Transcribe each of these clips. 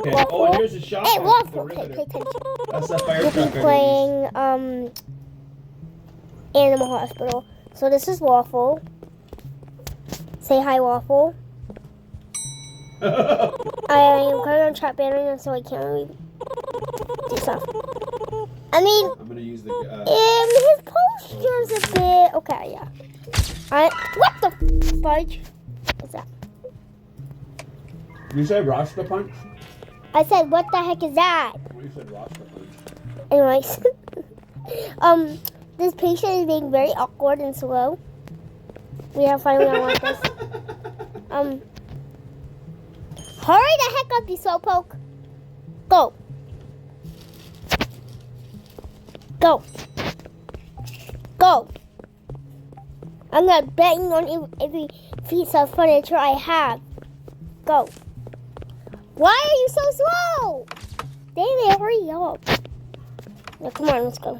Okay. Waffle. Oh, and here's a shop. Hey, at Waffle. the Okay, Riveter. pay attention. That's the fire We'll truck. be playing Animal Hospital. So this is Waffle. Say hi, Waffle. I am currently on trap banner, so I can't really do stuff. I mean, I'm gonna use the. his posture's a bit okay. Yeah. What the fudge is that? You said Rasta punch? I said, what the heck is that? Well, you said Rasta punch. Anyways, this patient is being very awkward and slow. We are finally gonna want this. Hurry the heck up, you slowpoke. Go. Go. Go. I'm not betting on every piece of furniture I have. Go. Why are you so slow? Dang it, hurry up. Now, come on, let's go.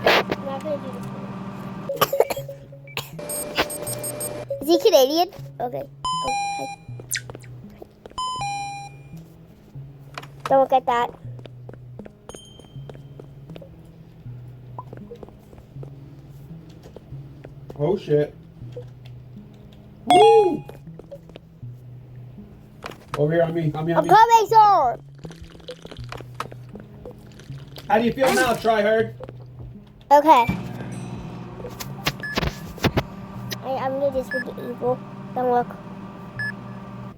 I'm not gonna do this one. Is he Canadian? Okay. Oh, hi. Don't look at that. Oh shit. Woo! Over here on me. On me, on I'm me. coming, sir. How do you feel now, tryhard? Okay. I'm gonna do this with the evil. Don't look.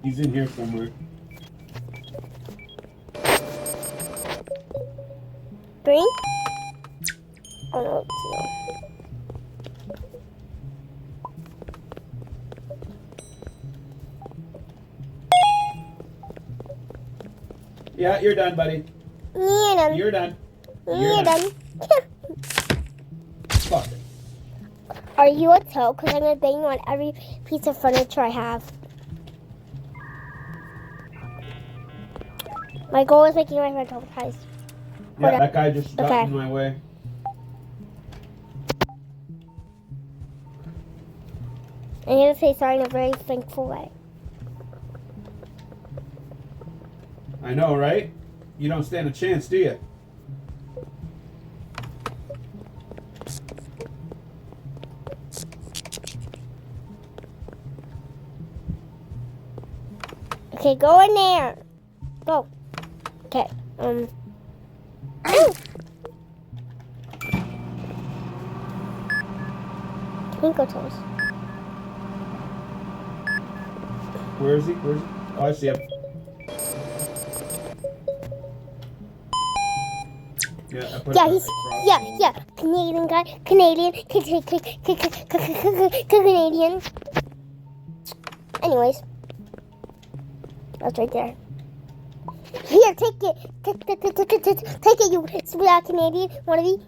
He's in here somewhere. Green? Oh no, it's no. Yeah, you're done, buddy. Yeah, You're done. you're done. Fuck it. Are you a toe? Because I'm gonna bang you on every piece of furniture I have. My goal is making my friend traumatized. Yeah, that guy just got Okay. in my way. I'm gonna say sorry in a very thankful way. I know, right? You don't stand a chance, do you? Okay, go in there. Go. Okay. Twinkle toes. Where is he? Where is he? Oh, I see him. Yeah, I put Yeah, it he's across. yeah. Canadian guy. Canadian. Canadian. Anyways, that's right there. Here, take it. Take it, you stupid ass Canadian. Wanna be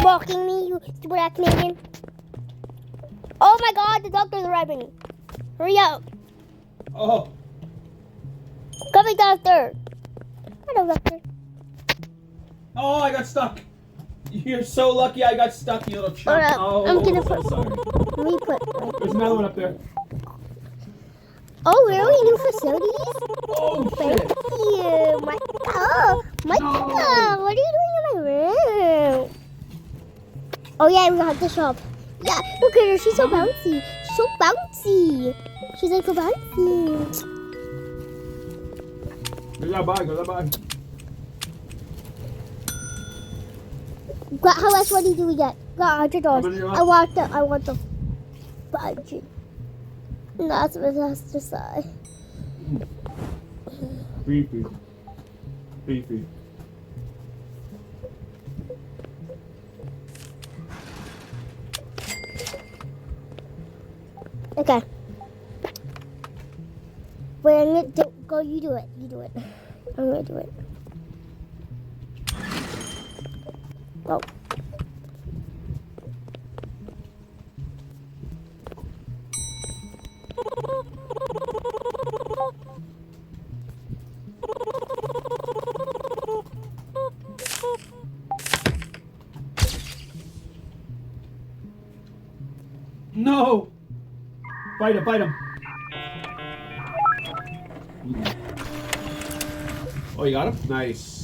mocking me, you stupid ass Canadian? Oh my God, the doctor's arriving. Hurry up. Oh, Coming, doctor. Hello, doctor. oh, I got stuck. You're so lucky I got stuck, you little chump. Alright, Oh, I'm gonna so put. sorry. Let me put. There's another one up there. Oh, really? New facilities? Oh, Thank shit. you. Michael, what are you doing in my room? Oh yeah, we got the shop. Yeah, look at her. She's so bouncy. She's so bouncy. She's like so bouncy. Go that bag, go that bag. How much money do we get? Got $100. How many you want? I want the budget. That's what it has to say. Beefy. Beefy. Okay. Wait, I'm gonna go. You do it. You do it. I'm gonna do it. Go. No! Bite him, bite him. Oh, you got him? Nice.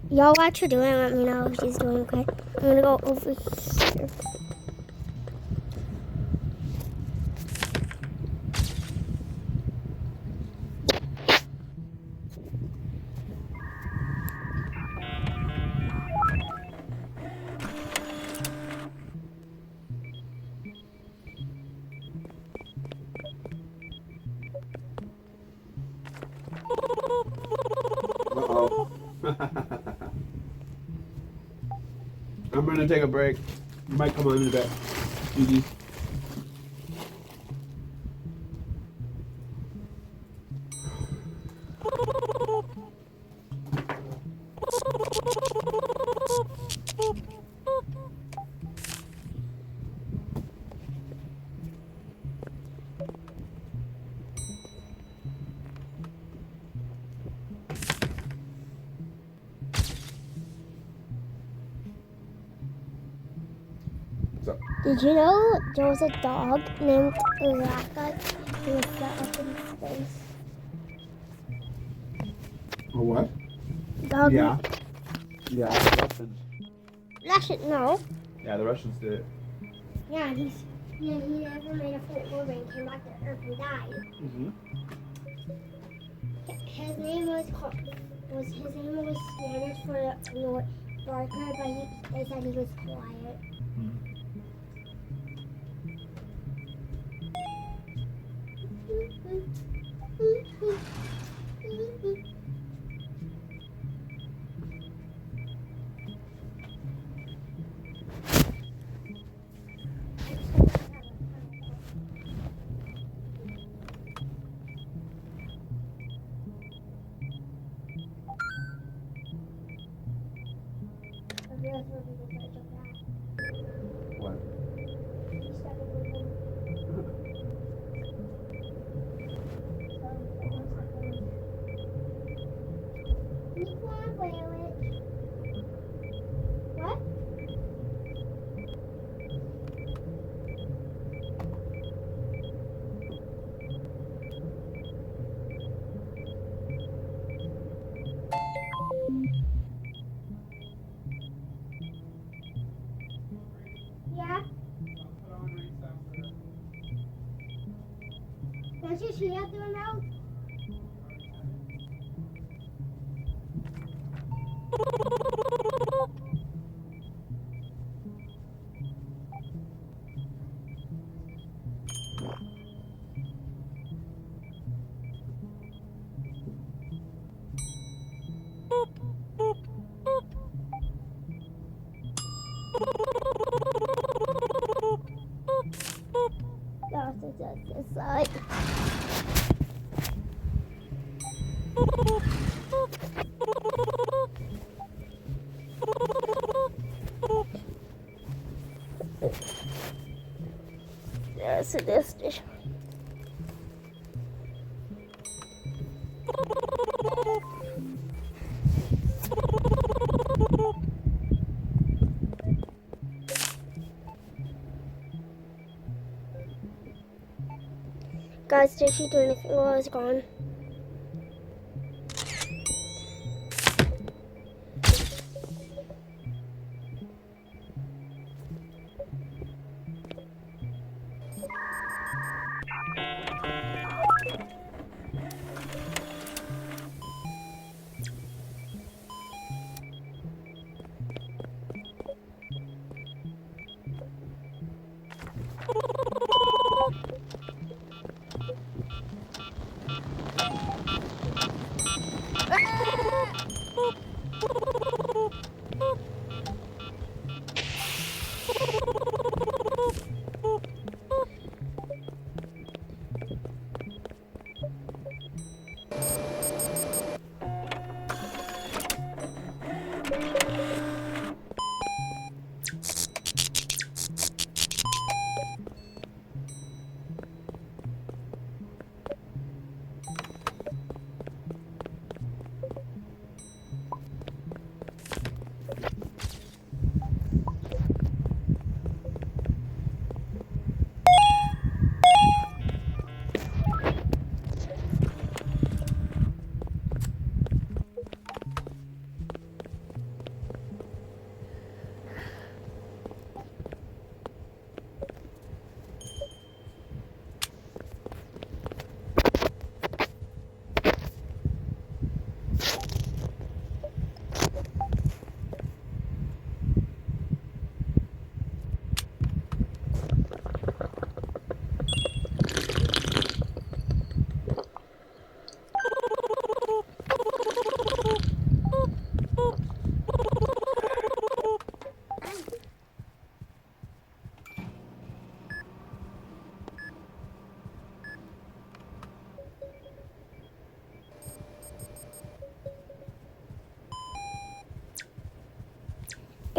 Y'all watch her doing. Let me know if she's doing okay. I'm gonna go over here. Uh-oh. I'm gonna take a break. You might come on in a bit. Easy. So, Did you know there was a dog named Raka who was set up in space? a what? Dog. Yeah. Yeah, the Russians. Russian, no. Yeah, the Russians did it. Yeah, he never made a full order and came back to Earth and died. Mm-hmm. His name was Spanish for Lord Barker, but they said he was quiet. What? What? Yeah? Don't you see out there now? No, it's just this side. There's this station. Guys, did she do anything while I was gone?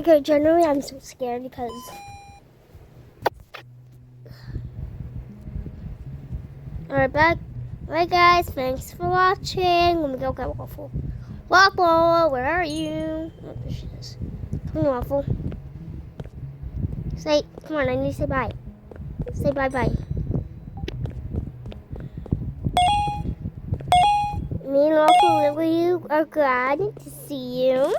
Okay, generally I'm so scared because alright, back. Alright guys, thanks for watching. Let me go get Waffle. Waffle, where are you? Oh, there she is. Come on, Waffle. Come on, I need to say bye. Say bye-bye. Me and Waffle Lily are glad to see you.